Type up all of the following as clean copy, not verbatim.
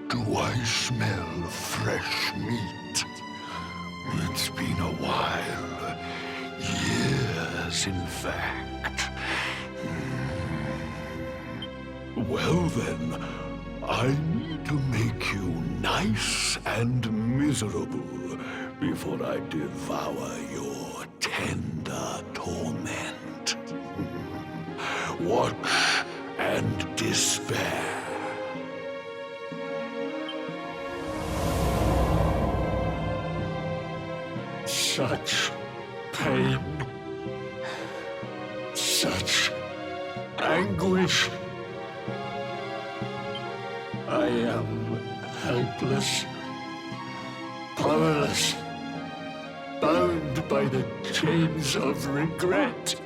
Do I smell fresh meat? It's been a while. Years, in fact. Well then, I need to make you nice and miserable before I devour your tender torment. Watch and despair. Such pain, such anguish. I am helpless, powerless, bound by the chains of regret.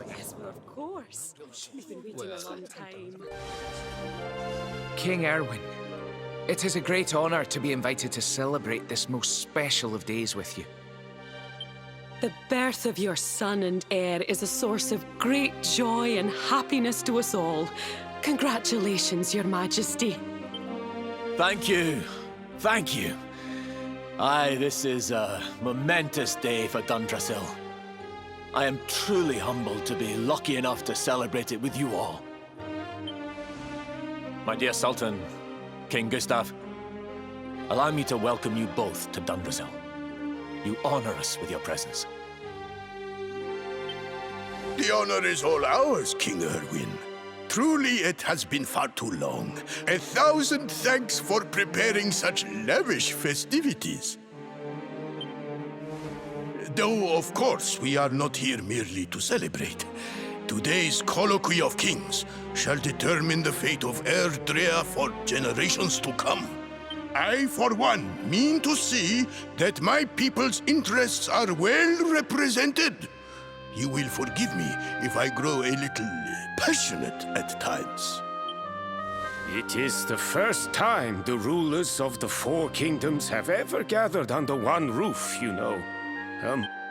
Yes, well, of course. We've been waiting a long time. King Erwin, it is a great honor to be invited to celebrate this most special of days with you. The birth of your son and heir is a source of great joy and happiness to us all. Congratulations, Your Majesty. Thank you. Thank you. Aye, this is a momentous day for Dundrasil. I am truly humbled to be lucky enough to celebrate it with you all. My dear Sultan, King Gustav, allow me to welcome you both to Dundrasil. You honor us with your presence. The honor is all ours, King Erwin. Truly, it has been far too long. 1,000 thanks for preparing such lavish festivities. Though, of course, we are not here merely to celebrate. Today's colloquy of kings shall determine the fate of Erdrea for generations to come. I, for one, mean to see that my people's interests are well represented. You will forgive me if I grow a little passionate at times. It is the first time the rulers of the Four Kingdoms have ever gathered under one roof, you know.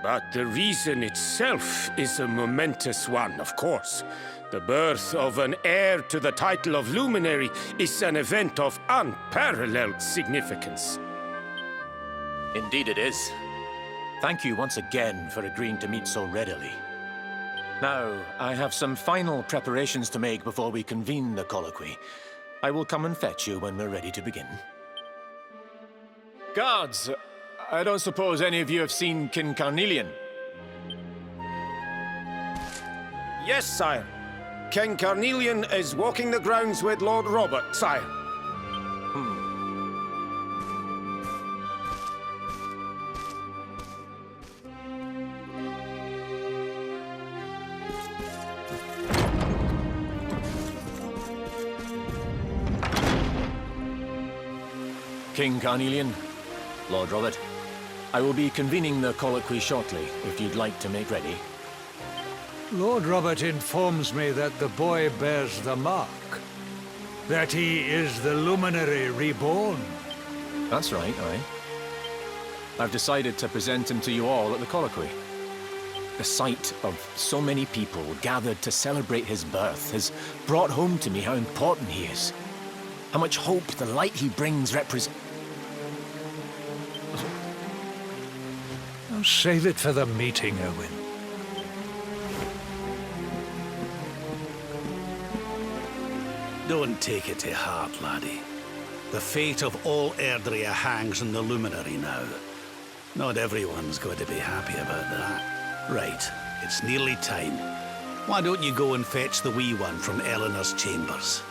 But the reason itself is a momentous one, of course. The birth of an heir to the title of Luminary is an event of unparalleled significance. Indeed it is. Thank you once again for agreeing to meet so readily. Now, I have some final preparations to make before we convene the colloquy. I will come and fetch you when we're ready to begin. Guards, I don't suppose any of you have seen King Carnelian? Yes, sire. King Carnelian is walking the grounds with Lord Robert, sire. King Carnelian, Lord Robert, I will be convening the colloquy shortly, if you'd like to make ready. Lord Robert informs me that the boy bears the mark. That he is the Luminary reborn. That's right, aye. I've decided to present him to you all at the colloquy. The sight of so many people gathered to celebrate his birth has brought home to me how important he is. How much hope the light he brings represents. Now save it for the meeting, Erwin. Don't take it to heart, laddie. The fate of all Erdrea hangs on the Luminary now. Not everyone's going to be happy about that. Right, it's nearly time. Why don't you go and fetch the wee one from Eleanor's chambers?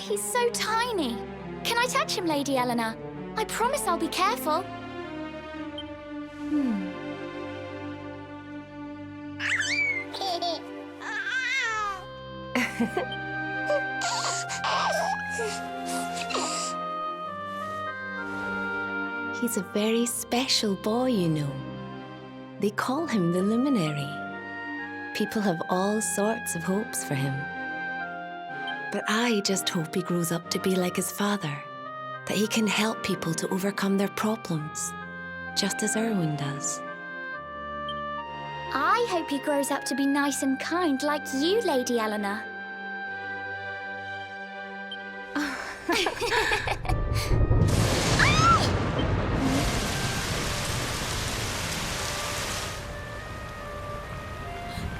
he's so tiny. Can I touch him, Lady Eleanor? I promise I'll be careful. He's a very special boy, you know. They call him the Luminary. People have all sorts of hopes for him. But I just hope he grows up to be like his father, that he can help people to overcome their problems, just as Erwin does. I hope he grows up to be nice and kind like you, Lady Eleanor.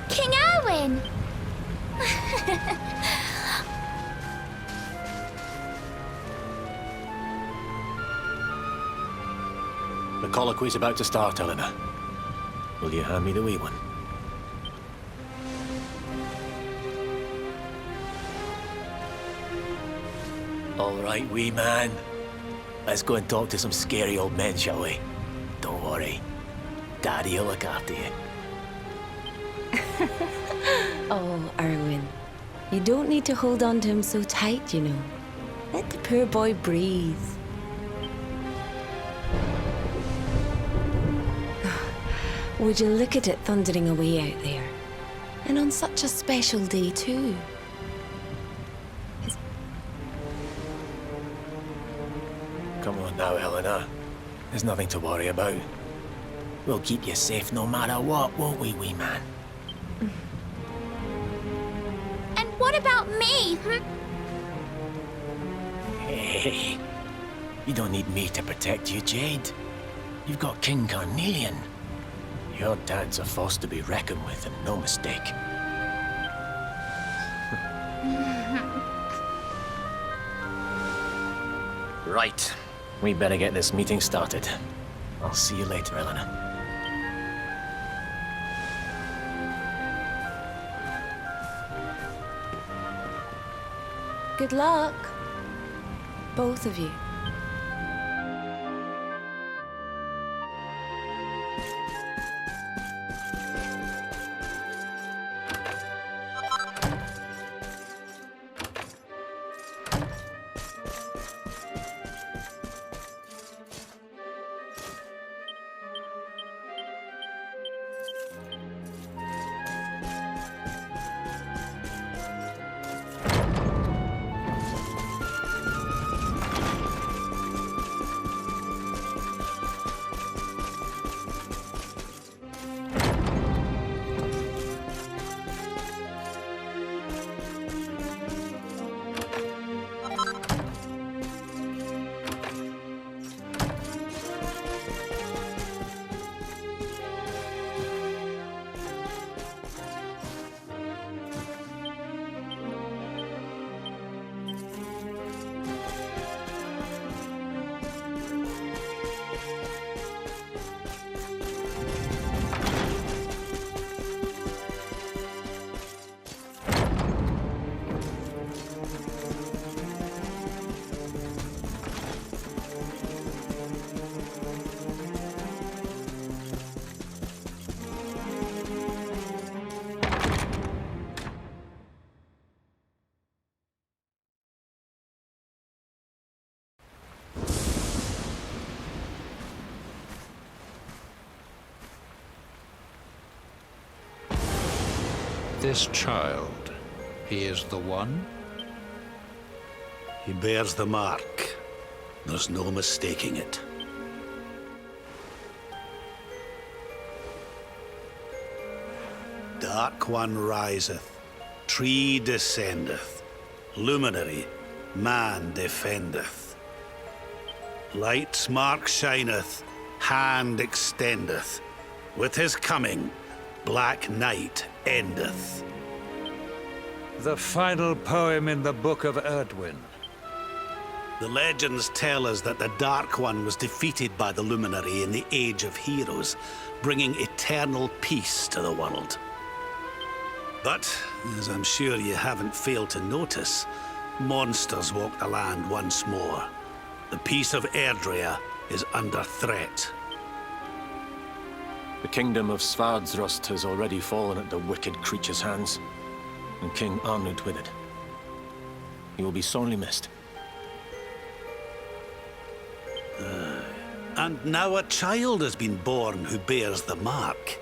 King Erwin! The colloquy's about to start, Eleanor. Will you hand me the wee one? All right, wee man. Let's go and talk to some scary old men, shall we? Don't worry. Daddy will look after you. Oh, Erwin, you don't need to hold on to him so tight, you know. Let the poor boy breathe. Would you look at it thundering away out there? And on such a special day, too. Come on now, Eleanor. There's nothing to worry about. We'll keep you safe no matter what, won't we, wee man? And what about me? Hey, you don't need me to protect you, Jade. You've got King Carnelian. Your dad's a force to be reckoned with, and no mistake. Right. We better get this meeting started. I'll see you later, Eleanor. Good luck, both of you. This child, he is the one? He bears the mark. There's no mistaking it. Dark One riseth, tree descendeth, luminary, man defendeth. Light's mark shineth, hand extendeth. With his coming, black night endeth. The final poem in the Book of Erdwin. The legends tell us that the Dark One was defeated by the Luminary in the Age of Heroes, bringing eternal peace to the world. But, as I'm sure you haven't failed to notice, Monsters walk the land once more. The peace of Erdrea is under threat. The kingdom of Svardsrust has already fallen at the wicked creature's hands, and King Arnud with it. He will be sorely missed. And now a child has been born who bears the mark.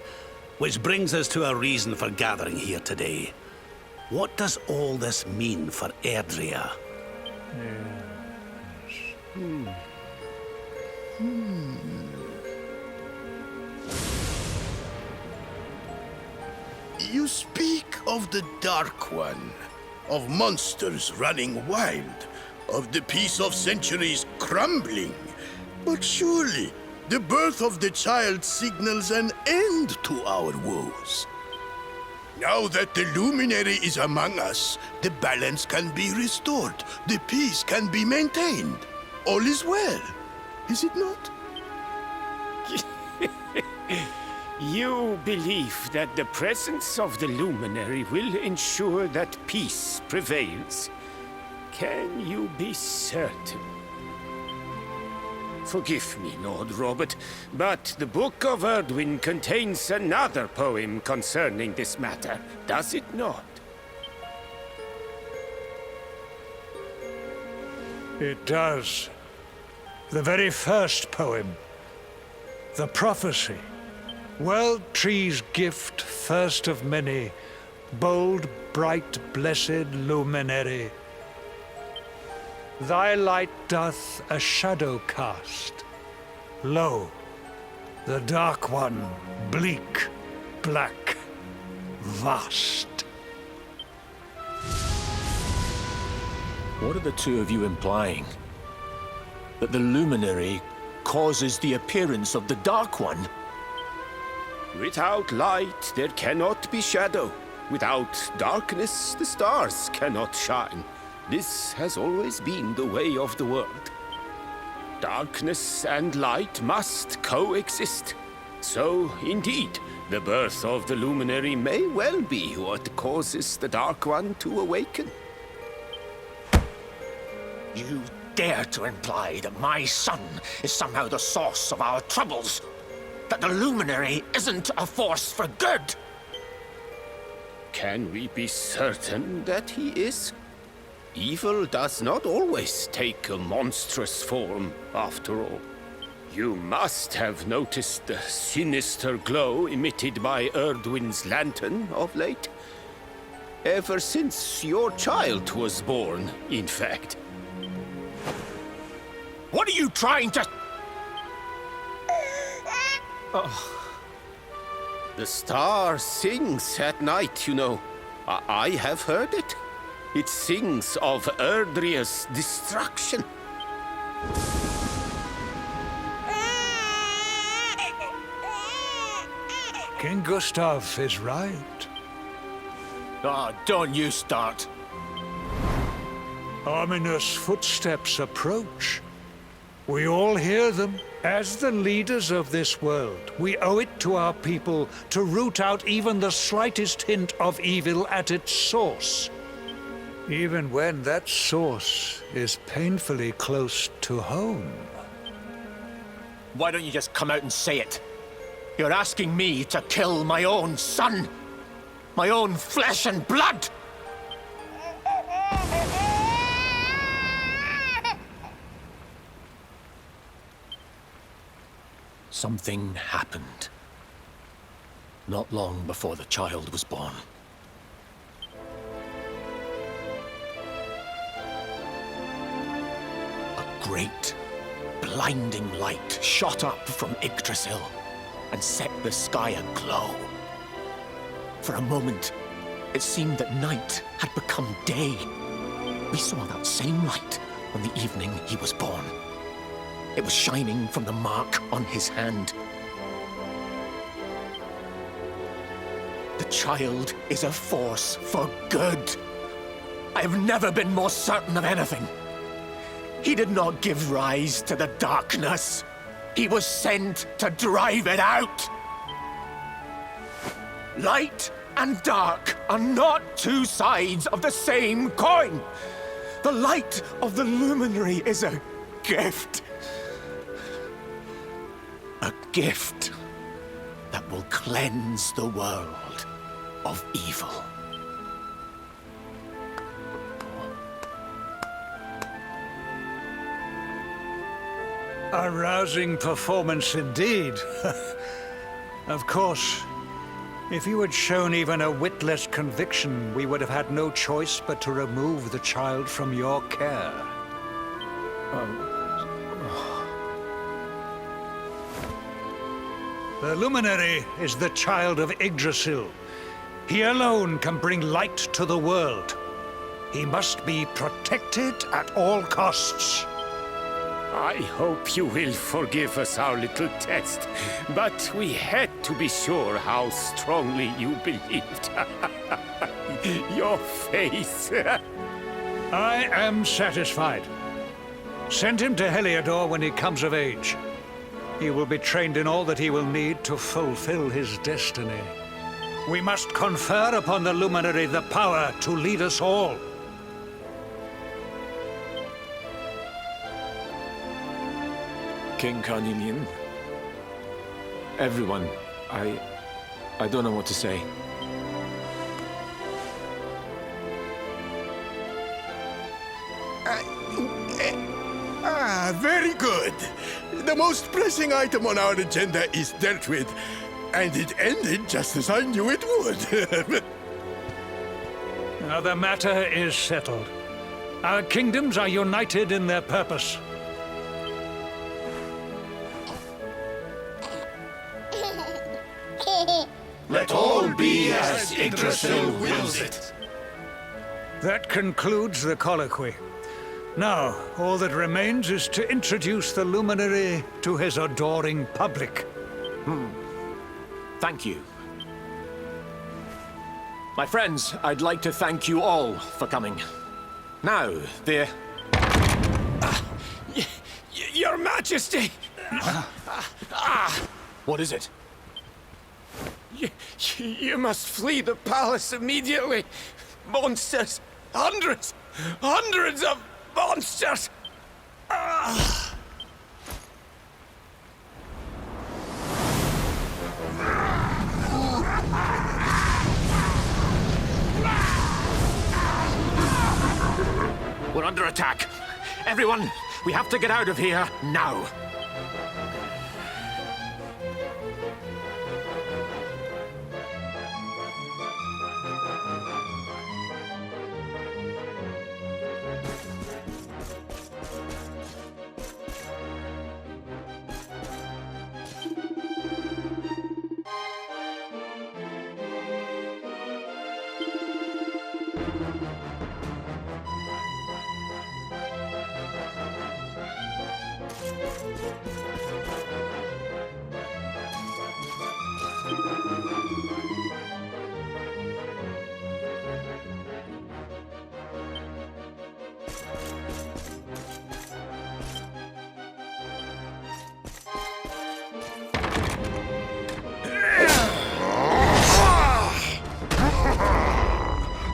Which brings us to our reason for gathering here today. What does all this mean for Erdrea? You speak of the Dark One, of monsters running wild, of the peace of centuries crumbling. But surely, the birth of the child signals an end to our woes. Now that the luminary is among us, the balance can be restored, the peace can be maintained. All is well, is it not? You believe that the presence of the luminary will ensure that peace prevails. Can you be certain? Forgive me, Lord Robert, but the Book of Erdwin contains another poem concerning this matter, does it not? It does. The very first poem. The prophecy. World tree's gift, first of many. Bold, bright, blessed luminary. Thy light doth a shadow cast. Lo, the Dark One, bleak, black, vast. What are the two of you implying? That the luminary causes the appearance of the Dark One? Without light, there cannot be shadow. Without darkness, the stars cannot shine. This has always been the way of the world. Darkness and light must coexist. So, indeed, the birth of the luminary may well be what causes the Dark One to awaken. You dare to imply that my son is somehow the source of our troubles? That the luminary isn't a force for good? Can we be certain that he is? Evil does not always take a monstrous form, after all. You must have noticed the sinister glow emitted by Erdwin's lantern of late. Ever since your child was born, in fact. What are you trying to... The star sings at night, you know. I have heard it. It sings of Erdrea's destruction. King Gustav is right. Ah, don't you start. Ominous footsteps approach. We all hear them. As the leaders of this world, we owe it to our people to root out even the slightest hint of evil at its source. Even when that source is painfully close to home. Why don't you just come out and say it? You're asking me to kill my own son. My own flesh and blood. Something happened. Not long before the child was born. A great, blinding light shot up from Yggdrasil and set the sky aglow. For a moment, it seemed that night had become day. We saw that same light on the evening he was born. It was shining from the mark on his hand. The child is a force for good. I have never been more certain of anything. He did not give rise to the darkness. He was sent to drive it out. Light and dark are not two sides of the same coin. The light of the luminary is a gift. A gift that will cleanse the world of evil. A rousing performance indeed. Of course, if you had shown even a whit less conviction, we would have had no choice but to remove the child from your care. The luminary is the child of Yggdrasil. He alone can bring light to the world. He must be protected at all costs. I hope you will forgive us our little test, but we had to be sure how strongly you believed. Your face. I am satisfied. Send him to Heliodor when he comes of age. He will be trained in all that he will need to fulfill his destiny. We must confer upon the luminary the power to lead us all. King Carnelian. Everyone, I don't know what to say. Very good. The most pressing item on our agenda is dealt with, and it ended just as I knew it would. Now the matter is settled. Our kingdoms are united in their purpose. Let all be as Yggdrasil wills it. That concludes the colloquy. Now, all that remains is to introduce the luminary to his adoring public. Thank you. My friends, I'd like to thank you all for coming. Now, the... Your Majesty! What is it? You must flee the palace immediately. Monsters! Hundreds! Hundreds of monsters! We're under attack. Everyone, we have to get out of here now.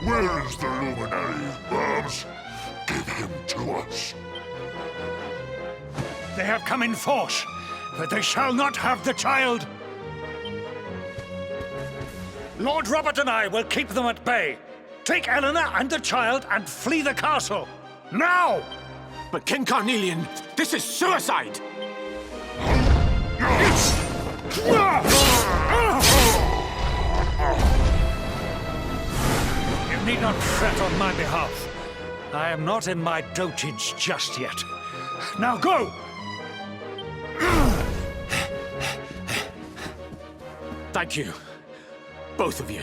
Where is the luminary, Worms? Give him to us. They have come in force, but they shall not have the child. Lord Robert and I will keep them at bay. Take Eleanor and the child and flee the castle. Now! But King Carnelian, this is suicide! You need not fret on my behalf. I am not in my dotage just yet. Now go! Thank you, both of you.